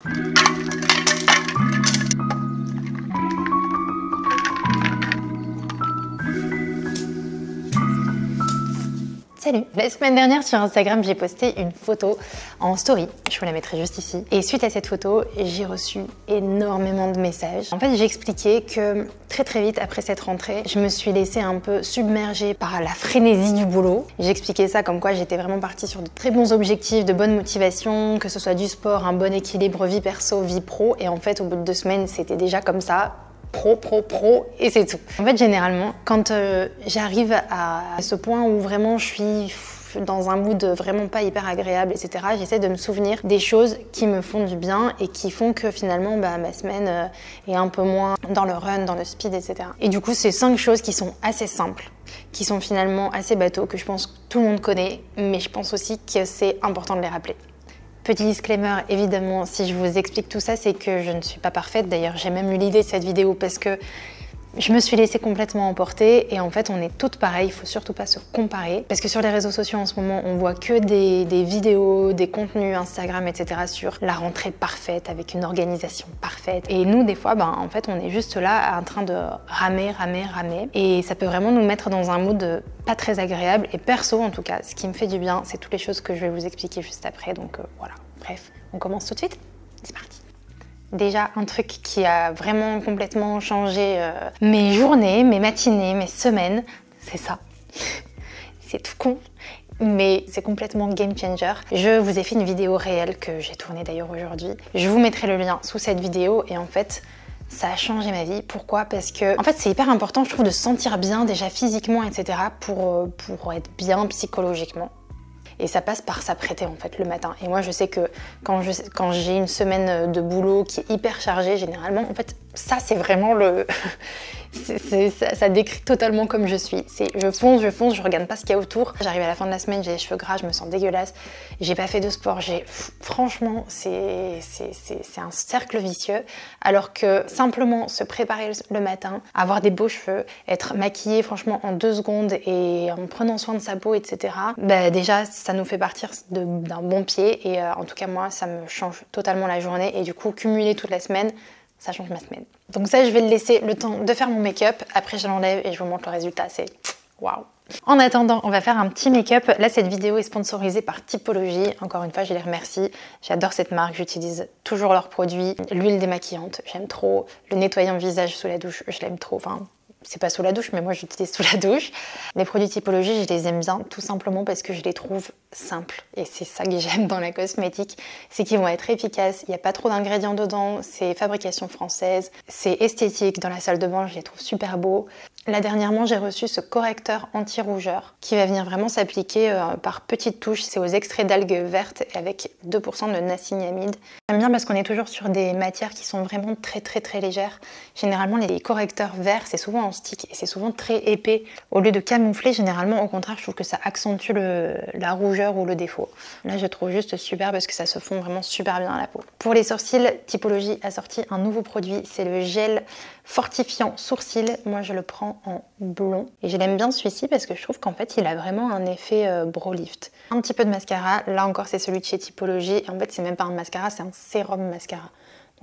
Salut! La semaine dernière sur Instagram, j'ai posté une photo en story, je vous la mettrai juste ici. Et suite à cette photo, j'ai reçu énormément de messages. En fait, j'ai expliqué que très vite après cette rentrée, je me suis laissée un peu submerger par la frénésie du boulot. J'ai expliqué ça comme quoi j'étais vraiment partie sur de très bons objectifs, de bonnes motivations, que ce soit du sport, un bon équilibre vie perso, vie pro. Et en fait, au bout de 2 semaines, c'était déjà comme ça. Pro, et c'est tout. En fait, généralement, quand j'arrive à ce point où vraiment je suis dans un mood vraiment pas hyper agréable, etc., j'essaie de me souvenir des choses qui me font du bien et qui font que finalement ma semaine est un peu moins dans le run, dans le speed, etc. Et du coup, c'est 5 choses qui sont assez simples, qui sont finalement assez bateaux, que je pense que tout le monde connaît, mais je pense aussi que c'est important de les rappeler. Petit disclaimer, évidemment, si je vous explique tout ça, c'est que je ne suis pas parfaite. D'ailleurs, j'ai même eu l'idée de cette vidéo parce que je me suis laissée complètement emporter et en fait, on est toutes pareilles, il faut surtout pas se comparer. Parce que sur les réseaux sociaux en ce moment, on voit que des vidéos, des contenus Instagram, etc. sur la rentrée parfaite, avec une organisation parfaite. Et nous, des fois, en fait, on est juste là en train de ramer. Et ça peut vraiment nous mettre dans un mood pas très agréable. Et perso, en tout cas, ce qui me fait du bien, c'est toutes les choses que je vais vous expliquer juste après. Donc voilà, bref, on commence tout de suite. C'est parti. Déjà, un truc qui a vraiment complètement changé mes journées, mes matinées, mes semaines, c'est ça. C'est tout con, mais c'est complètement game changer. Je vous ai fait une vidéo réelle que j'ai tournée d'ailleurs aujourd'hui. Je vous mettrai le lien sous cette vidéo et en fait, ça a changé ma vie. Pourquoi? Parce que en fait, c'est hyper important, je trouve, de se sentir bien déjà physiquement, etc. pour être bien psychologiquement. Et ça passe par s'apprêter en fait le matin. Et moi je sais que quand j'ai une semaine de boulot qui est hyper chargée, généralement, en fait, ça c'est vraiment le... ça décrit totalement comme je suis. Je fonce, je regarde pas ce qu'il y a autour. J'arrive à la fin de la semaine, j'ai les cheveux gras, je me sens dégueulasse. J'ai pas fait de sport, franchement, c'est un cercle vicieux. Alors que simplement se préparer le matin, avoir des beaux cheveux, être maquillée franchement en 2 secondes et en prenant soin de sa peau, etc. Déjà, ça nous fait partir d'un bon pied et en tout cas moi, ça me change totalement la journée et du coup, cumuler toute la semaine, ça change ma semaine. Donc ça, je vais le laisser le temps de faire mon make-up. Après, je l'enlève et je vous montre le résultat. C'est waouh! En attendant, on va faire un petit make-up. Là, cette vidéo est sponsorisée par Typologie. Encore une fois, je les remercie. J'adore cette marque. J'utilise toujours leurs produits. L'huile démaquillante, j'aime trop. Le nettoyant visage sous la douche, je l'aime trop. Enfin, c'est pas sous la douche, mais moi j'utilise sous la douche. Les produits Typologie, je les aime bien tout simplement parce que je les trouve simples. Et c'est ça que j'aime dans la cosmétique, c'est qu'ils vont être efficaces, il n'y a pas trop d'ingrédients dedans, c'est fabrication française, c'est esthétique. Dans la salle de bain, je les trouve super beaux. Là, dernièrement, j'ai reçu ce correcteur anti-rougeur qui va venir vraiment s'appliquer par petites touches. C'est aux extraits d'algues vertes avec 2% de niacinamide. J'aime bien parce qu'on est toujours sur des matières qui sont vraiment très légères. Généralement, les correcteurs verts, c'est souvent en stick et c'est souvent très épais. Au lieu de camoufler, généralement, au contraire, je trouve que ça accentue la rougeur ou le défaut. Là, je trouve juste super parce que ça se fond vraiment super bien à la peau. Pour les sourcils, Typologie a sorti un nouveau produit. C'est le gel fortifiant sourcils. Moi, je le prends en blond et je l'aime bien celui-ci parce que je trouve qu'en fait il a vraiment un effet brow lift. Un petit peu de mascara, là encore c'est celui de chez Typologie et en fait c'est même pas un mascara, c'est un sérum mascara.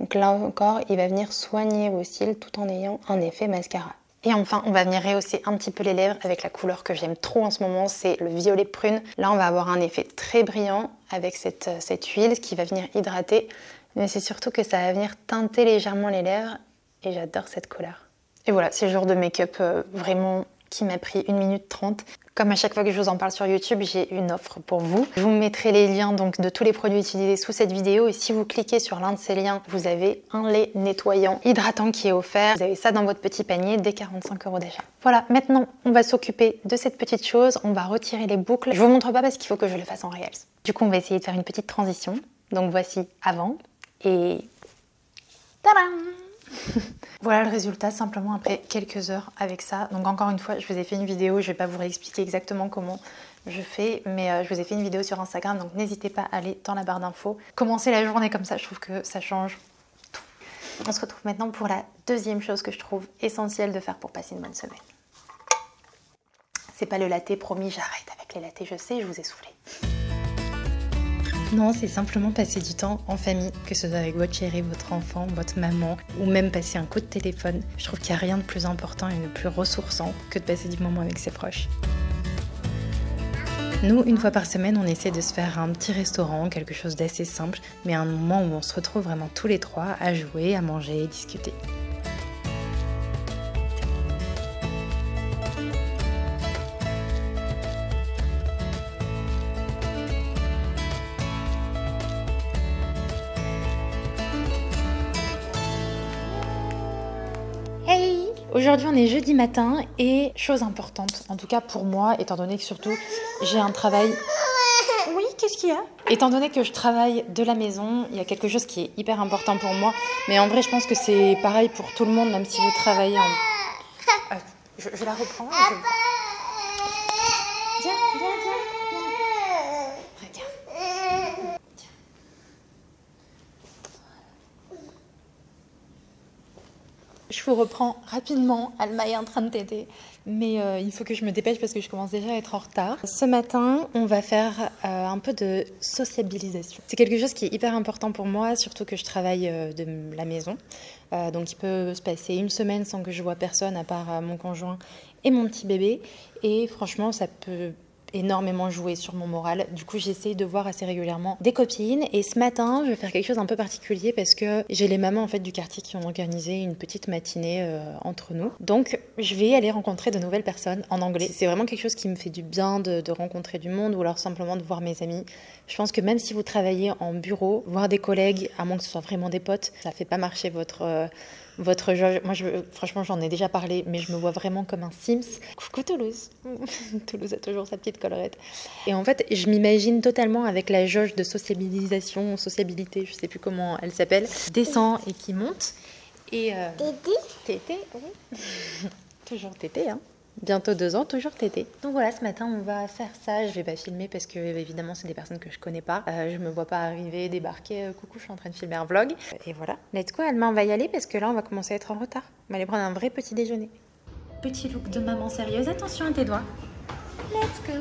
Donc là encore il va venir soigner vos cils tout en ayant un effet mascara. Et enfin on va venir rehausser un petit peu les lèvres avec la couleur que j'aime trop en ce moment, c'est le violet prune. Là on va avoir un effet très brillant avec cette huile qui va venir hydrater, mais c'est surtout que ça va venir teinter légèrement les lèvres et j'adore cette couleur. Et voilà, c'est le genre de make-up vraiment qui m'a pris 1 minute 30. Comme à chaque fois que je vous en parle sur YouTube, j'ai une offre pour vous. Je vous mettrai les liens donc de tous les produits utilisés sous cette vidéo et si vous cliquez sur l'un de ces liens, vous avez un lait nettoyant hydratant qui est offert. Vous avez ça dans votre petit panier dès 45 € d'achat. Voilà, maintenant on va s'occuper de cette petite chose. On va retirer les boucles. Je vous montre pas parce qu'il faut que je le fasse en réel. Du coup, on va essayer de faire une petite transition. Donc voici avant et... tadam! Voilà le résultat simplement après quelques heures avec ça. Donc encore une fois, je vous ai fait une vidéo, je vais pas vous réexpliquer exactement comment je fais, mais je vous ai fait une vidéo sur Instagram, donc n'hésitez pas à aller dans la barre d'infos. Commencer la journée comme ça, je trouve que ça change tout. On se retrouve maintenant pour la deuxième chose que je trouve essentielle de faire pour passer une bonne semaine. C'est pas le latte, promis, j'arrête avec les lattés, je sais, je vous ai saoulé. Non, c'est simplement passer du temps en famille, que ce soit avec votre chéri, votre enfant, votre maman, ou même passer un coup de téléphone. Je trouve qu'il n'y a rien de plus important et de plus ressourçant que de passer du moment avec ses proches. Nous, une fois par semaine, on essaie de se faire un petit restaurant, quelque chose d'assez simple, mais un moment où on se retrouve vraiment tous les trois à jouer, à manger et discuter. Hey! Aujourd'hui on est jeudi matin et chose importante, en tout cas pour moi, étant donné que surtout j'ai un travail... Oui, qu'est-ce qu'il y a? Étant donné que je travaille de la maison, il y a quelque chose qui est hyper important pour moi, mais en vrai je pense que c'est pareil pour tout le monde, même si vous travaillez en... Je la reprends. Viens. Regarde. Je vous reprends rapidement, Alma est en train de t'aider, mais il faut que je me dépêche parce que je commence déjà à être en retard. Ce matin, on va faire un peu de sociabilisation. C'est quelque chose qui est hyper important pour moi, surtout que je travaille de la maison. Donc il peut se passer une semaine sans que je vois personne à part mon conjoint et mon petit bébé. Et franchement, ça peut énormément joué sur mon moral. Du coup, j'essaye de voir assez régulièrement des copines. Et ce matin, je vais faire quelque chose d'un peu particulier parce que j'ai les mamans en fait du quartier qui ont organisé une petite matinée entre nous. Donc, je vais aller rencontrer de nouvelles personnes en anglais. C'est vraiment quelque chose qui me fait du bien de rencontrer du monde ou alors simplement de voir mes amis. Je pense que même si vous travaillez en bureau, voir des collègues, à moins que ce soit vraiment des potes, ça fait pas marcher votre jauge. Moi, franchement, j'en ai déjà parlé, mais je me vois vraiment comme un Sims. Coucou Toulouse. Toulouse a toujours sa petite collerette. Et en fait, je m'imagine totalement avec la jauge de sociabilité, je sais plus comment elle s'appelle, qui descend et qui monte. Et Tété, oui. Toujours Tété, hein. Bientôt 2 ans, toujours Tété. Donc voilà, ce matin, on va faire ça. Je vais pas filmer parce que, évidemment, c'est des personnes que je connais pas. Je me vois pas arriver, débarquer. Coucou, je suis en train de filmer un vlog. Et voilà. Let's go, Alma, on va y aller parce que là, on va commencer à être en retard. On va aller prendre un vrai petit déjeuner. Petit look de maman sérieuse. Attention à tes doigts. Let's go.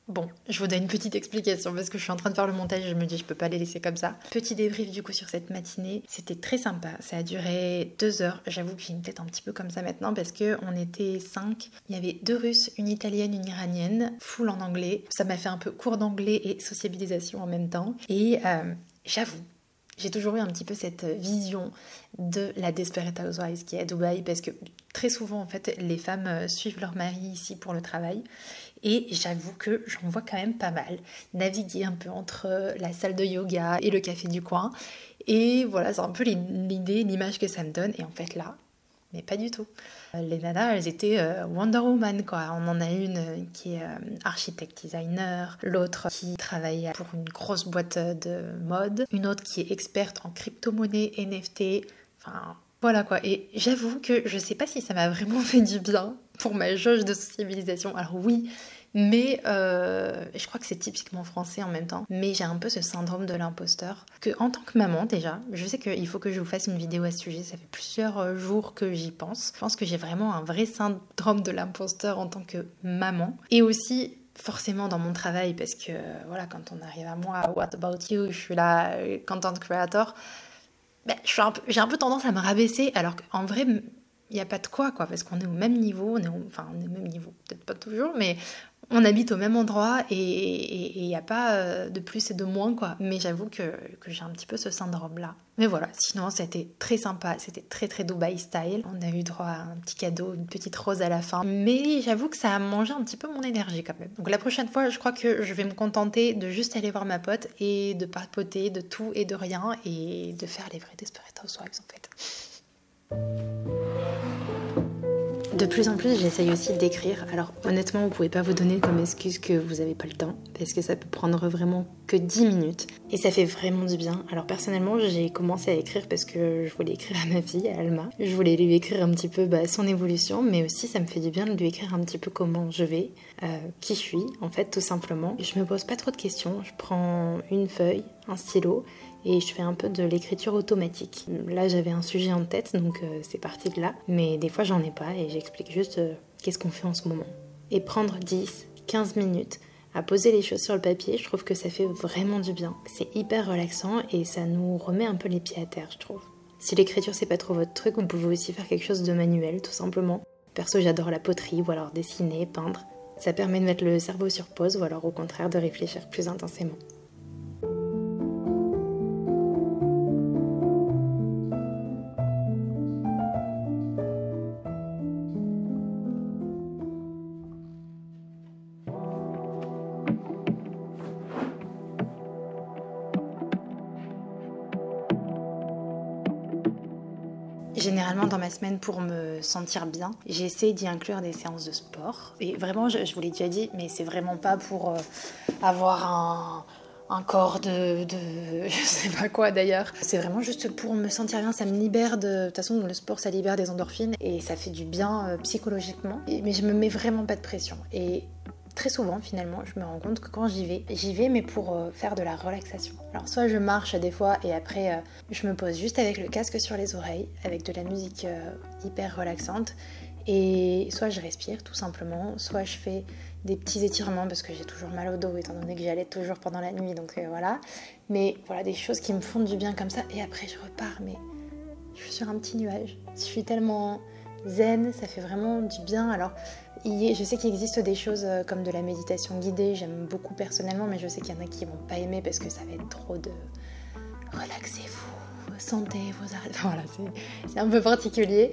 Bon, je vous donne une petite explication parce que je suis en train de faire le montage et je me dis je peux pas les laisser comme ça. Petit débrief du coup sur cette matinée, c'était très sympa, ça a duré 2 heures. J'avoue que j'ai une tête un petit peu comme ça maintenant parce que on était 5. Il y avait 2 Russes, une Italienne, une Iranienne, full en anglais. Ça m'a fait un peu cours d'anglais et sociabilisation en même temps. Et j'avoue, j'ai toujours eu un petit peu cette vision de la Desperate Housewives qui est à Dubaï parce que très souvent en fait les femmes suivent leur mari ici pour le travail et j'avoue que j'en vois quand même pas mal naviguer un peu entre la salle de yoga et le café du coin et voilà c'est un peu l'idée, l'image que ça me donne et en fait là mais pas du tout. Les nanas, elles étaient Wonder Woman, quoi. On en a une qui est architecte designer, l'autre qui travaille pour une grosse boîte de mode, une autre qui est experte en crypto-monnaie, NFT, enfin voilà quoi. Et j'avoue que je sais pas si ça m'a vraiment fait du bien pour ma jauge de sociabilisation. Alors oui, mais je crois que c'est typiquement français en même temps. Mais j'ai un peu ce syndrome de l'imposteur. Que en tant que maman déjà, je sais qu'il faut que je vous fasse une vidéo à ce sujet. Ça fait plusieurs jours que j'y pense. Je pense que j'ai vraiment un vrai syndrome de l'imposteur en tant que maman. Et aussi forcément dans mon travail parce que voilà, quand on arrive à moi, what about you, je suis là, content creator. Ben, j'ai un peu tendance à me rabaisser alors qu'en vrai... Il n'y a pas de quoi, parce qu'on est au même niveau, on est au même niveau, peut-être pas toujours, mais on habite au même endroit et il n'y a pas de plus et de moins, quoi. Mais j'avoue que j'ai un petit peu ce syndrome-là. Mais voilà, sinon c'était très sympa, c'était très très Dubaï style. On a eu droit à un petit cadeau, une petite rose à la fin. Mais j'avoue que ça a mangé un petit peu mon énergie quand même. Donc la prochaine fois, je crois que je vais me contenter de juste aller voir ma pote et de papoter de tout et de rien et de faire les vrais Desperate Housewives en fait. De plus en plus, j'essaye aussi d'écrire. Alors honnêtement, vous pouvez pas vous donner comme excuse que vous avez pas le temps, parce que ça peut prendre vraiment que 10 minutes et ça fait vraiment du bien. Alors personnellement, j'ai commencé à écrire parce que je voulais écrire à ma fille, à Alma. Je voulais lui écrire un petit peu son évolution, mais aussi ça me fait du bien de lui écrire un petit peu comment je vais, qui je suis, en fait, tout simplement. Je me pose pas trop de questions, je prends une feuille, un stylo et je fais un peu de l'écriture automatique. Là, j'avais un sujet en tête, donc c'est parti de là. Mais des fois, j'en ai pas et j'explique juste qu'est-ce qu'on fait en ce moment. Et prendre 10, 15 minutes à poser les choses sur le papier, je trouve que ça fait vraiment du bien. C'est hyper relaxant et ça nous remet un peu les pieds à terre, je trouve. Si l'écriture c'est pas trop votre truc, vous pouvez aussi faire quelque chose de manuel, tout simplement. Perso, j'adore la poterie ou alors dessiner, peindre. Ça permet de mettre le cerveau sur pause ou alors au contraire de réfléchir plus intensément. Généralement dans ma semaine, pour me sentir bien, j'essaie d'y inclure des séances de sport. Et vraiment, je vous l'ai déjà dit, mais c'est vraiment pas pour avoir un corps de je sais pas quoi d'ailleurs. C'est vraiment juste pour me sentir bien, ça me libère de toute façon le sport ça libère des endorphines et ça fait du bien psychologiquement. Mais je me mets vraiment pas de pression. Et très souvent, finalement, je me rends compte que quand j'y vais mais pour faire de la relaxation. Alors soit je marche des fois et après je me pose juste avec le casque sur les oreilles, avec de la musique hyper relaxante, et soit je respire tout simplement, soit je fais des petits étirements parce que j'ai toujours mal au dos étant donné que j'allais toujours pendant la nuit, donc voilà. Mais voilà, des choses qui me font du bien comme ça, et après je repars, mais je suis sur un petit nuage. Je suis tellement zen, ça fait vraiment du bien. Alors, je sais qu'il existe des choses comme de la méditation guidée, j'aime beaucoup personnellement, mais je sais qu'il y en a qui vont pas aimer parce que ça va être trop de relaxez-vous, sentez vos arrêts. Voilà, c'est un peu particulier.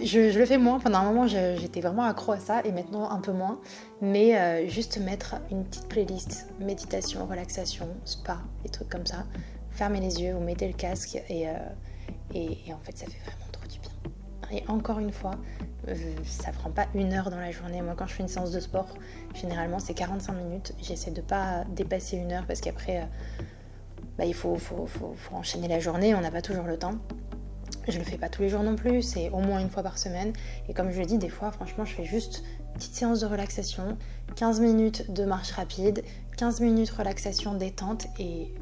Je le fais moins, pendant un moment j'étais vraiment accro à ça et maintenant un peu moins, mais juste mettre une petite playlist, méditation, relaxation, spa, des trucs comme ça, fermez les yeux, vous mettez le casque et en fait ça fait vraiment trop du bien. Et encore une fois, ça prend pas 1 heure dans la journée. Moi, quand je fais une séance de sport, généralement c'est 45 minutes. J'essaie de pas dépasser 1 heure parce qu'après, il faut enchaîner la journée. On n'a pas toujours le temps. Je le fais pas tous les jours non plus. C'est au moins 1 fois par semaine. Et comme je le dis, des fois, franchement, je fais juste une petite séance de relaxation, 15 minutes de marche rapide, 15 minutes relaxation détente et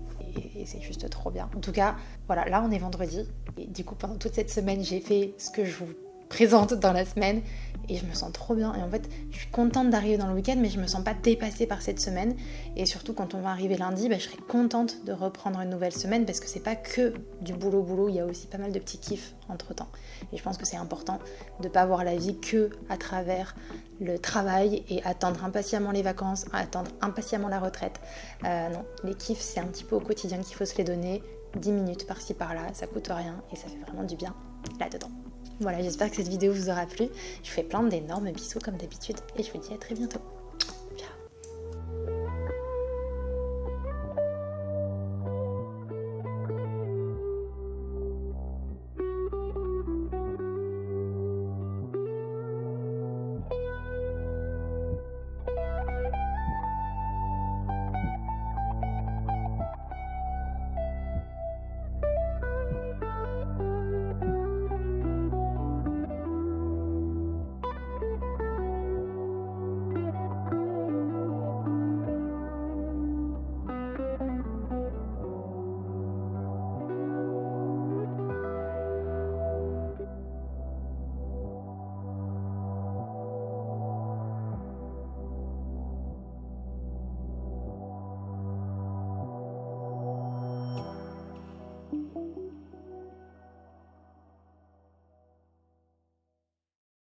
c'est juste trop bien. En tout cas, voilà, là on est vendredi et du coup pendant toute cette semaine j'ai fait ce que je vous présente dans la semaine et je me sens trop bien. Et en fait, je suis contente d'arriver dans le week-end, mais je me sens pas dépassée par cette semaine. Et surtout quand on va arriver lundi, je serai contente de reprendre une nouvelle semaine parce que c'est pas que du boulot, il y a aussi pas mal de petits kiffs entre temps. Et je pense que c'est important de pas voir la vie que à travers le travail et attendre impatiemment les vacances, attendre impatiemment la retraite. Non, les kiffs c'est un petit peu au quotidien qu'il faut se les donner. 10 minutes par-ci par-là, ça coûte rien et ça fait vraiment du bien là-dedans. Voilà, j'espère que cette vidéo vous aura plu. Je vous fais plein d'énormes bisous comme d'habitude et je vous dis à très bientôt.